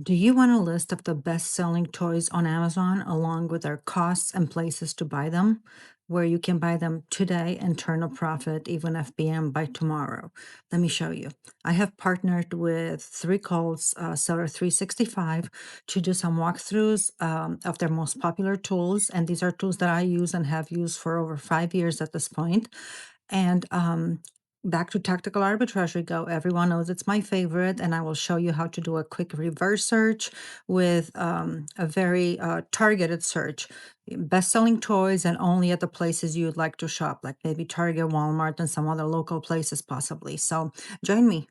Do you want a list of the best-selling toys on Amazon along with their costs and places to buy them, where you can buy them today and turn a profit even FBM by tomorrow? Let me show you. I have partnered with 3Calls Seller 365 to do some walkthroughs of their most popular tools, and these are tools that I use and have used for over 5 years at this point. And back to tactical arbitrage we go. Everyone knows it's my favorite, and I will show you how to do a quick reverse search with a very targeted search. Best-selling toys and only at the places you'd like to shop, like maybe Target, Walmart, and some other local places possibly. So join me.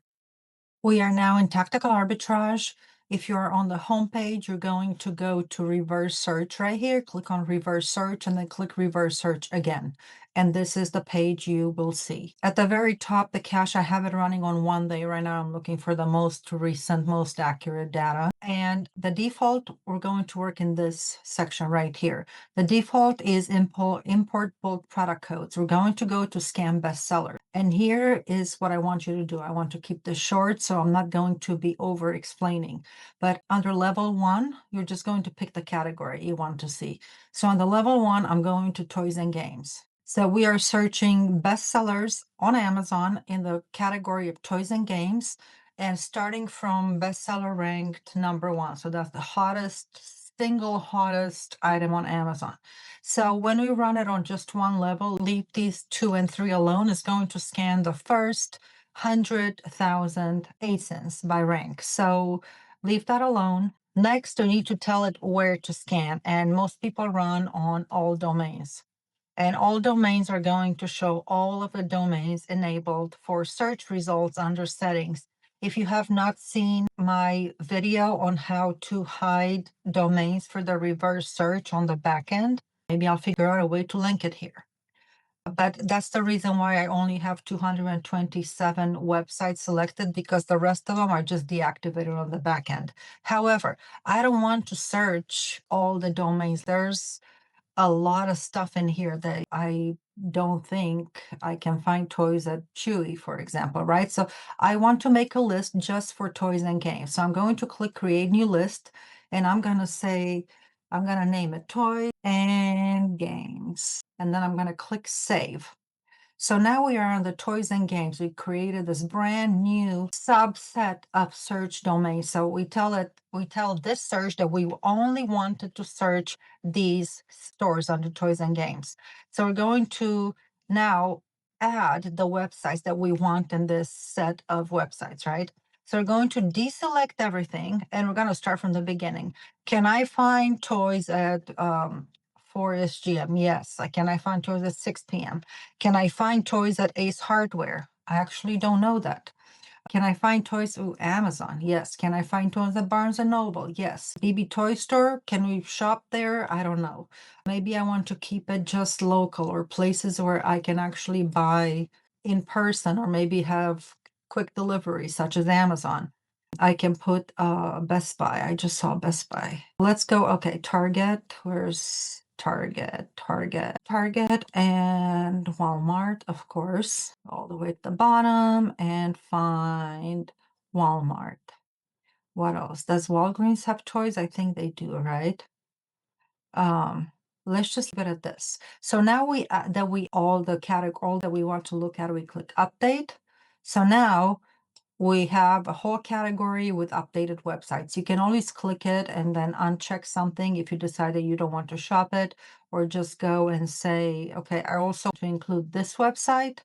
We are now in tactical arbitrage. If you're on the home page, you're going to go to reverse search right here. Click on reverse search and then click reverse search again. And this is the page you will see. At the very top, the cache, I have it running on 1 day right now. I'm looking for the most recent, most accurate data. And the default, we're going to work in this section right here. The default is import bulk product codes. We're going to go to scan bestseller. And here is what I want you to do. I want to keep this short, so I'm not going to be over explaining. But under level 1, you're just going to pick the category you want to see. So on the level 1, I'm going to toys and games. So we are searching bestsellers on Amazon in the category of toys and games, and starting from bestseller ranked number 1. So that's the single hottest item on Amazon. So when we run it on just one level, leave these 2 and 3 alone, is going to scan the first 100,000 ASINs by rank. So leave that alone. Next, you need to tell it where to scan, and most people run on all domains. And all domains are going to show all of the domains enabled for search results under settings. If you have not seen my video on how to hide domains for the reverse search on the back end, maybe I'll figure out a way to link it here. But that's the reason why I only have 227 websites selected, because the rest of them are just deactivated on the back end. However, I don't want to search all the domains. There's a lot of stuff in here that I don't think I can find toys at Chewy, for example, right? So I want to make a list just for toys and games. So I'm going to click create new list, and I'm going to say, I'm going to name it toys and games. And then I'm going to click save. So now we are on the toys and games. We created this brand new subset of search domains. So we tell this search that we only wanted to search these stores under toys and games. So we're going to now add the websites that we want in this set of websites, right? So we're going to deselect everything, and we're going to start from the beginning. Can I find toys at 4 GM? Yes. Can I find toys at 6 p.m.? Can I find toys at Ace Hardware? I actually don't know that. Can I find toys through Amazon? Yes. Can I find toys at Barnes and Noble? Yes. BB Toy Store, can we shop there? I don't know. Maybe I want to keep it just local, or places where I can actually buy in person, or maybe have quick delivery, such as Amazon. I can put Best Buy. I just saw Best Buy. Let's go. Okay, Target. Where's Target, and Walmart, of course, all the way at the bottom, and find Walmart. What else? Does Walgreens have toys? I think they do, right? Let's just look at this. So now all that we want to look at, we click update. So now we have a whole category with updated websites. You can always click it and then uncheck something if you decide that you don't want to shop it, or just go and say, okay, I also want to include this website.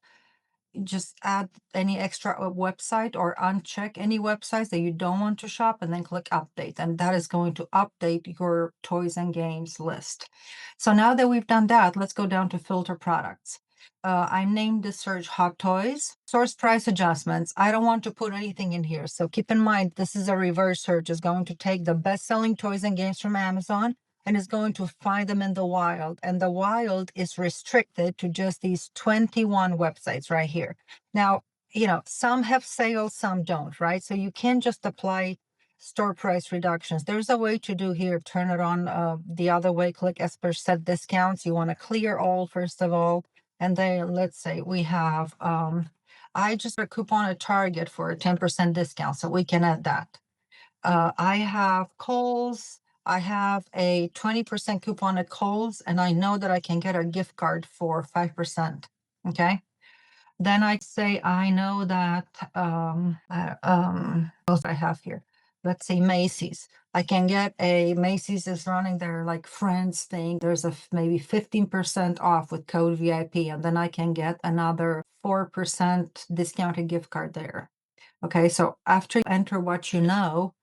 Just add any extra website, or uncheck any websites that you don't want to shop, and then click update. And that is going to update your toys and games list. So now that we've done that, let's go down to filter products. I named the search hot toys. Source price adjustments. I don't want to put anything in here. So keep in mind, this is a reverse search. It's going to take the best-selling toys and games from Amazon, and is going to find them in the wild. And the wild is restricted to just these 21 websites right here. Now, some have sales, some don't, right? So you can't just apply store price reductions. There's a way to do here. Turn it on the other way. Click as per set discounts. You want to clear all, first of all. And then let's say we have, I just a coupon at Target for a 10% discount. So we can add that. I have Kohl's. I have a 20% coupon at Kohl's, and I know that I can get a gift card for 5%. Okay. Then I say I know that what I have here. Let's say Macy's. I can get a Macy's is running their like friends thing. There's a maybe 15% off with code VIP, and then I can get another 4% discounted gift card there. Okay, so after you enter what you know,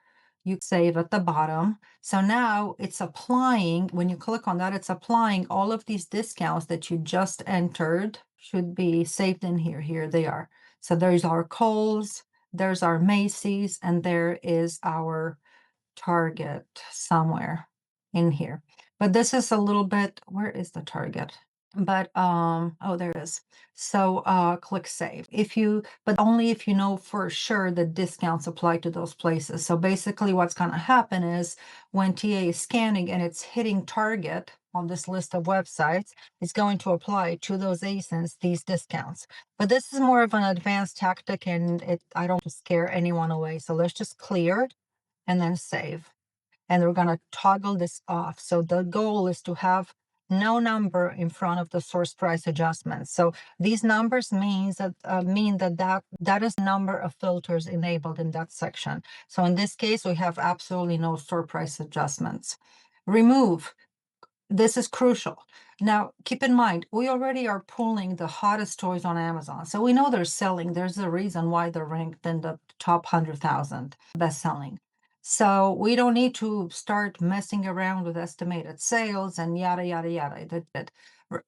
you save at the bottom. So now it's applying, when you click on that, it's applying all of these discounts that you just entered should be saved in here. Here they are. So there's our Kohl's, there's our Macy's, and there is our Target somewhere in here. But this is a little bit, where is the Target? But oh, there it is. So click save. But only if you know for sure the discounts apply to those places. So basically what's going to happen is when TA is scanning and it's hitting Target on this list of websites, it's going to apply to those ASINs these discounts. But this is more of an advanced tactic, and I don't want to scare anyone away. So let's just clear and then save. And we're going to toggle this off. So the goal is to have no number in front of the source price adjustments. So these numbers mean that is number of filters enabled in that section. So in this case, we have absolutely no store price adjustments. Remove. This is crucial. Now, keep in mind, we already are pulling the hottest toys on Amazon. So we know they're selling. There's a reason why they're ranked in the top 100,000 best selling. So we don't need to start messing around with estimated sales and yada, yada, yada.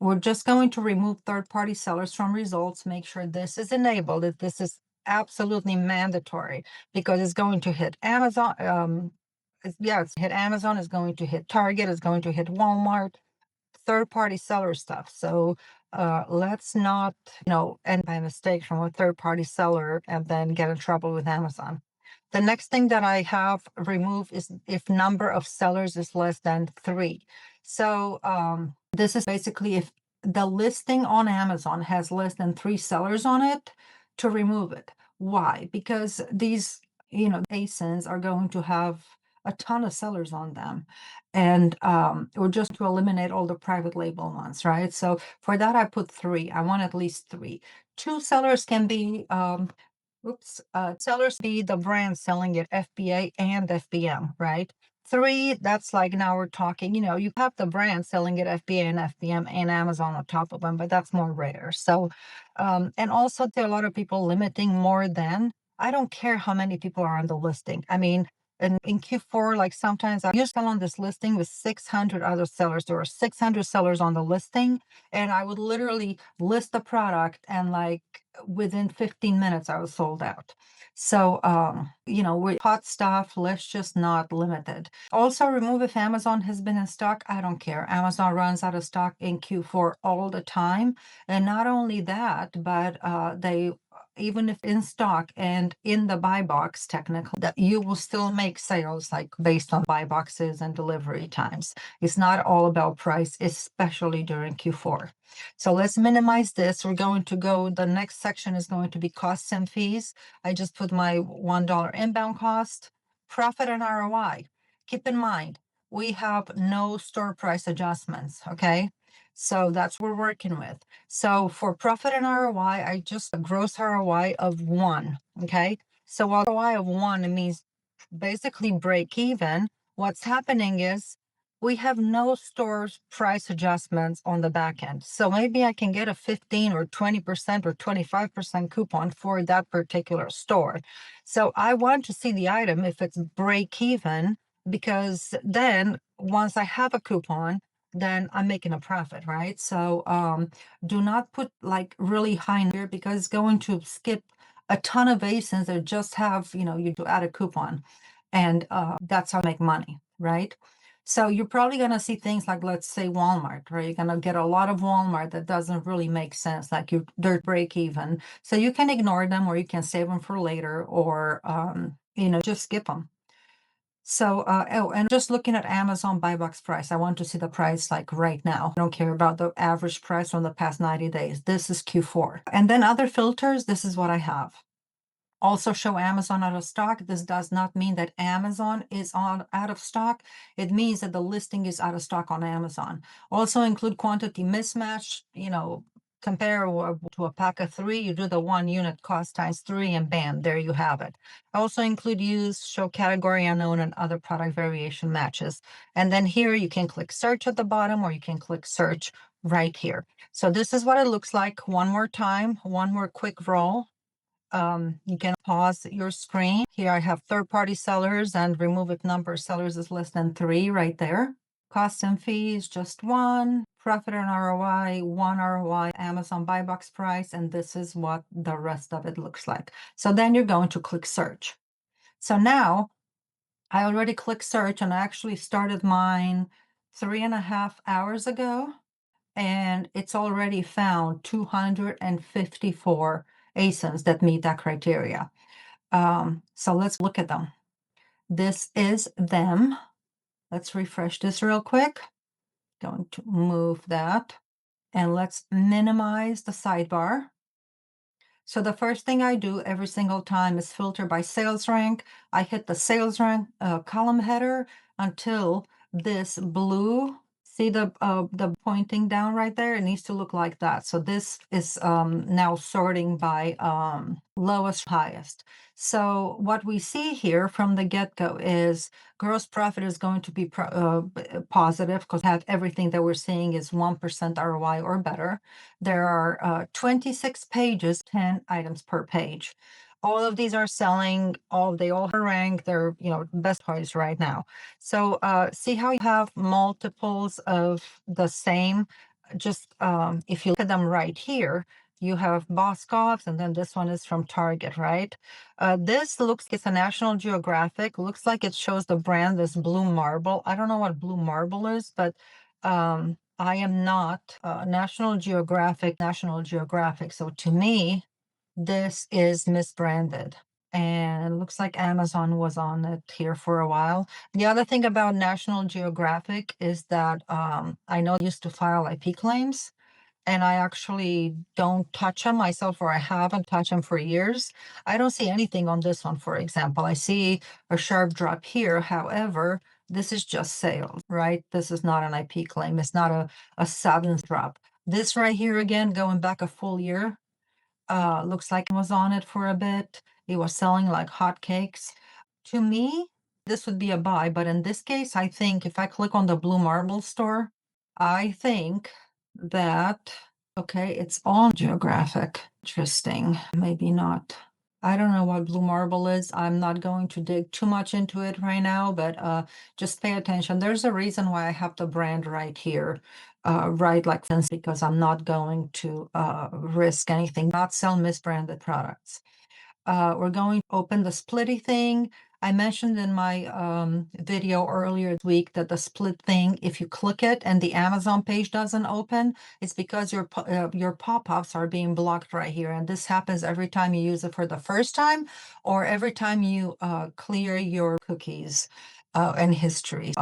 We're just going to remove third-party sellers from results, make sure this is enabled, that this is absolutely mandatory because it's going to hit Amazon. It's hit Amazon, it's going to hit Target, it's going to hit Walmart, third-party seller stuff. So let's not, end by mistake from a third-party seller and then get in trouble with Amazon. The next thing that I have removed is if number of sellers is less than 3. So this is basically if the listing on Amazon has less than 3 sellers on it, to remove it. Why? Because these, ASINs are going to have a ton of sellers on them. And we're just to eliminate all the private label ones, right? So for that, I put 3. I want at least 3. 2 sellers can be sellers be the brand selling it FBA and FBM, right? 3, that's like now we're talking, you have the brand selling it FBA and FBM and Amazon on top of them, but that's more rare. So, and also there are a lot of people limiting more than, I don't care how many people are on the listing. I mean, in Q4, like sometimes I used to sell on this listing with 600 other sellers. There were 600 sellers on the listing, and I would literally list the product and like within 15 minutes I was sold out. So with hot stuff, let's just not limit it. Also remove if Amazon has been in stock. I don't care. Amazon runs out of stock in Q4 all the time. And not only that, but they even if in stock and in the buy box, technically, that you will still make sales like based on buy boxes and delivery times. It's not all about price, especially during Q4. So let's minimize this. We're going to go, the next section is going to be costs and fees. I just put my $1 inbound cost, profit and ROI. Keep in mind, we have no store price adjustments, okay? So that's what we're working with. So for profit and ROI, I just a gross ROI of 1, okay? So ROI of 1, it means basically break even. What's happening is we have no store price adjustments on the back end. So maybe I can get a 15 or 20% or 25% coupon for that particular store. So I want to see the item if it's break even, because then once I have a coupon, then I'm making a profit, right? So do not put like really high here because it's going to skip a ton of ASINs that just have, you to add a coupon. And that's how I make money, right? So you're probably going to see things like, let's say Walmart, right? You're going to get a lot of Walmart that doesn't really make sense, like they're break even. So you can ignore them or you can save them for later or, just skip them. So, and just looking at Amazon buy box price, I want to see the price like right now. I don't care about the average price from the past 90 days. This is Q4. And then other filters, this is what I have. also show Amazon out of stock. This does not mean that Amazon is out of stock. It means that the listing is out of stock on Amazon. Also include quantity mismatch, compare to a pack of 3, you do the 1 unit cost times 3 and bam, there you have it. Also include use, show category unknown and other product variation matches. And then here you can click search at the bottom or you can click search right here. So this is what it looks like. One more time, one more quick roll. You can pause your screen. Here I have third-party sellers and remove if number of sellers is less than 3 right there. Costs and fees, just 1. Profit and ROI, 1 ROI, Amazon buy box price, and this is what the rest of it looks like. So then you're going to click search. So now I already clicked search and I actually started mine 3.5 hours ago, and it's already found 254 ASINs that meet that criteria. So let's look at them. This is them. Let's refresh this real quick. Going to move that. And let's minimize the sidebar. So the first thing I do every single time is filter by sales rank. I hit the sales rank column header until this blue, see the pointing down right there? It needs to look like that. So this is now sorting by lowest to highest. So what we see here from the get-go is gross profit is going to be positive because everything that we're seeing is 1% ROI or better. There are 26 pages, 10 items per page. All of these are selling, they all rank, they're, best price right now. So see how you have multiples of the same, just if you look at them right here, you have Boscov's, and then this one is from Target, right? This looks, it's a National Geographic, looks like it shows the brand, this Blue Marble. I don't know what Blue Marble is, but I am not National Geographic. So to me, this is misbranded. And looks like Amazon was on it here for a while. The other thing about National Geographic is that I know they used to file IP claims, and I actually don't touch them myself, or I haven't touched them for years. I don't see anything on this one, for example. I see a sharp drop here. However, this is just sales, right? This is not an IP claim. It's not a sudden drop. This right here, again, going back a full year, looks like it was on it for a bit. It was selling like hotcakes. To me, this would be a buy, but in this case, I think if I click on the Blue Marble store, I think that, okay, it's all geographic. Interesting. Maybe not. I don't know what Blue Marble is. I'm not going to dig too much into it right now, but just pay attention. There's a reason why I have the brand right here, right like this, because I'm not going to risk anything, not sell misbranded products. We're going to open the splitty thing. I mentioned in my video earlier this week that the split thing, if you click it and the Amazon page doesn't open, it's because your pop-ups are being blocked right here. And this happens every time you use it for the first time or every time you clear your cookies and history.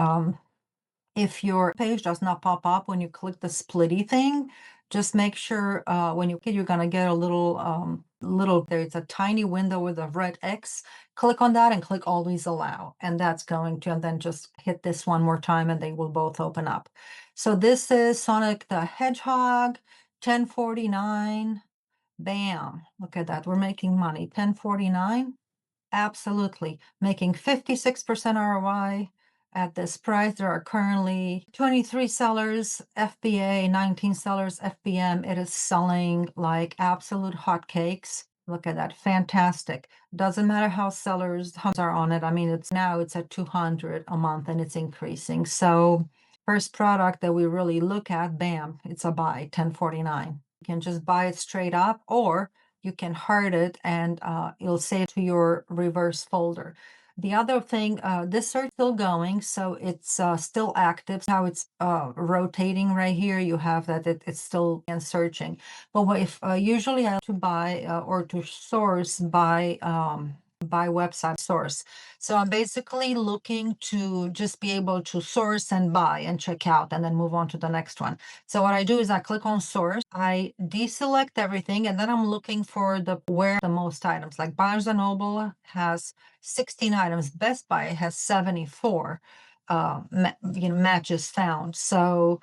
If your page does not pop up when you click the splitty thing, just make sure when you're gonna get a little there. It's a tiny window with a red X. Click on that and click always allow, and that's going to, and then just hit this one more time, and they will both open up. So this is Sonic the Hedgehog, 1049. Bam! Look at that. We're making money. 1049. Absolutely. Making 56% ROI at this price. There are currently 23 sellers, FBA, 19 sellers, FBM. It is selling like absolute hotcakes. Look at that. Fantastic. Doesn't matter how sellers are on it. I mean, it's at 200 a month and it's increasing. So first product that we really look at, bam, it's a buy, 1049. You can just buy it straight up, or you can hard it and you'll save to your reverse folder. The other thing, this search is still going, so it's still active. How it's rotating right here, you have that it's still searching. But if usually I have to buy or to source by by website source. So I'm basically looking to just be able to source and buy and check out and then move on to the next one. So what I do is I click on source, I deselect everything, and then I'm looking for where the most items. Like Barnes and Noble has 16 items, Best Buy has 74 matches found. So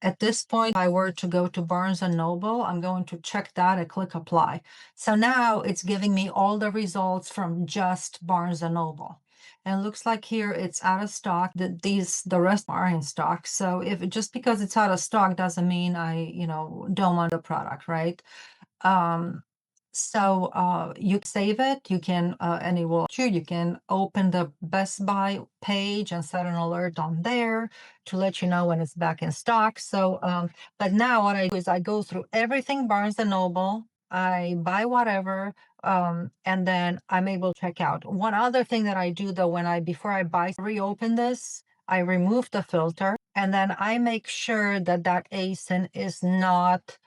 at this point, if I were to go to Barnes and Noble, I'm going to check that and click apply. So now it's giving me all the results from just Barnes and Noble. And it looks like here it's out of stock. The rest are in stock. So if just because it's out of stock doesn't mean I, don't want the product, right? Um, you save it, you can, and it will, you can open the Best Buy page and set an alert on there to let you know when it's back in stock. So, but now what I do is I go through everything Barnes and Noble, I buy whatever, and then I'm able to check out. One other thing that I do though, before I reopen this, I remove the filter and then I make sure that ASIN is not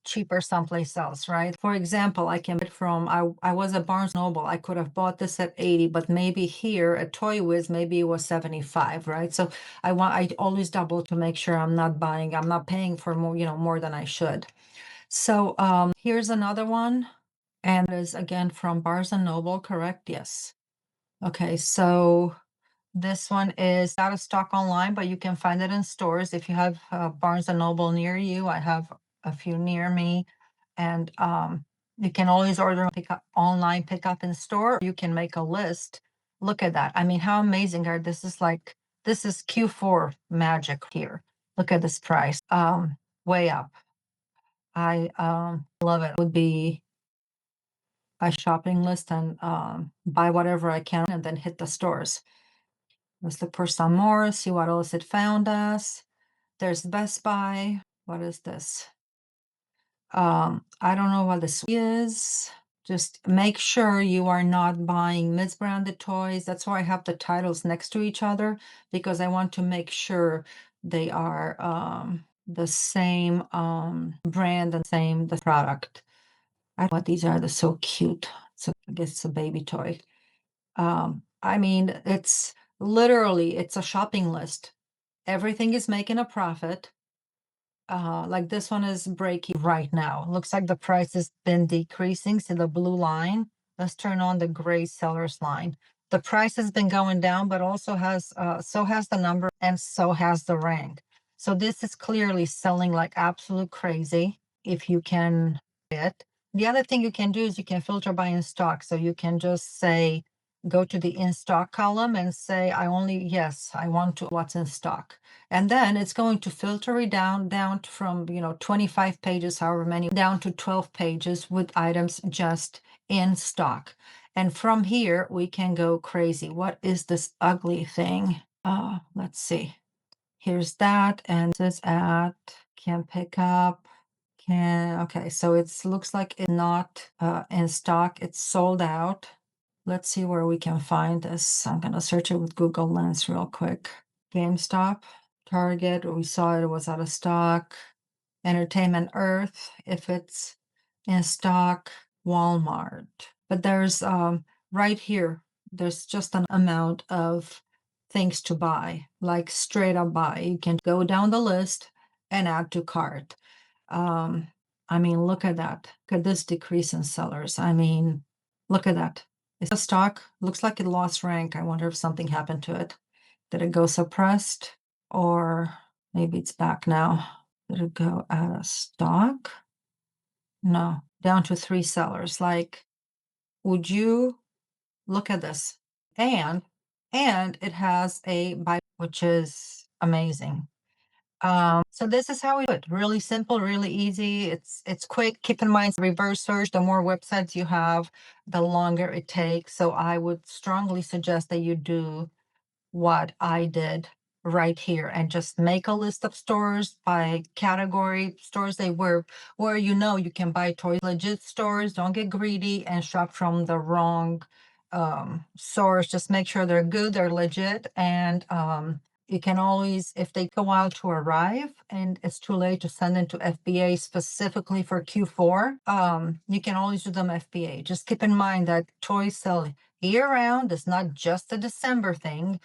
cheaper someplace else, right? For example, I can get I was at Barnes Noble, I could have bought this at 80, but maybe here at Toy Wiz, maybe it was 75, right? So I always double to make sure I'm not paying for more, more than I should. So here's another one, and it is again from Barnes and Noble, correct? Yes. Okay, so this one is out of stock online, but you can find it in stores. If you have Barnes and Noble near you, I have a few near me, and you can always order online, pick up in store. You can make a list. Look at that. I mean, how amazing are this? This is Q4 magic here. Look at this price. Way up. I love it. It would be a shopping list and buy whatever I can and then hit the stores. Let's look for some more, see what else it found us. There's Best Buy. What is this? I don't know what this is. Just make sure you are not buying misbranded toys. That's why I have the titles next to each other, because I want to make sure they are the same brand and the product. I thought these are so cute. So I guess it's a baby toy. I mean, it's a shopping list. Everything is making a profit. Like this one is breaking right now. Looks like the price has been decreasing. See the blue line? Let's turn on the gray seller's line. The price has been going down, but also so has the number and so has the rank. So this is clearly selling like absolute crazy if you can it. The other thing you can do is you can filter by in stock. So you can just say, go to the in stock column and say, I want to what's in stock. And then it's going to filter it down from, 25 pages, however many, down to 12 pages with items just in stock. And from here, we can go crazy. What is this ugly thing? Let's see. Here's that. And this can pick up. Okay, so it looks like it's not in stock. It's sold out. Let's see where we can find this. I'm going to search it with Google Lens real quick. GameStop, Target, we saw it was out of stock. Entertainment Earth, if it's in stock. Walmart. But there's right here, there's just an amount of things to buy, like straight up buy. You can go down the list and add to cart. I mean, look at that. Look at this decrease in sellers. I mean, look at that. It's a stock. Looks like it lost rank. I wonder if something happened to it. Did it go suppressed? Or maybe it's back now. Did it go out of stock? No, down to 3 sellers. Like, would you look at this? And it has a buy, which is amazing. So this is how we do it. Really simple, really easy. It's quick. Keep in mind, reverse search, the more websites you have, the longer it takes. So I would strongly suggest that you do what I did right here and just make a list of stores by category. Stores where you can buy toys. Legit stores. Don't get greedy and shop from the wrong source. Just make sure they're good, they're legit, and You can always, if they take a while to arrive and it's too late to send them to FBA specifically for Q4, you can always do them FBA. Just keep in mind that toys sell year round. It's not just a December thing.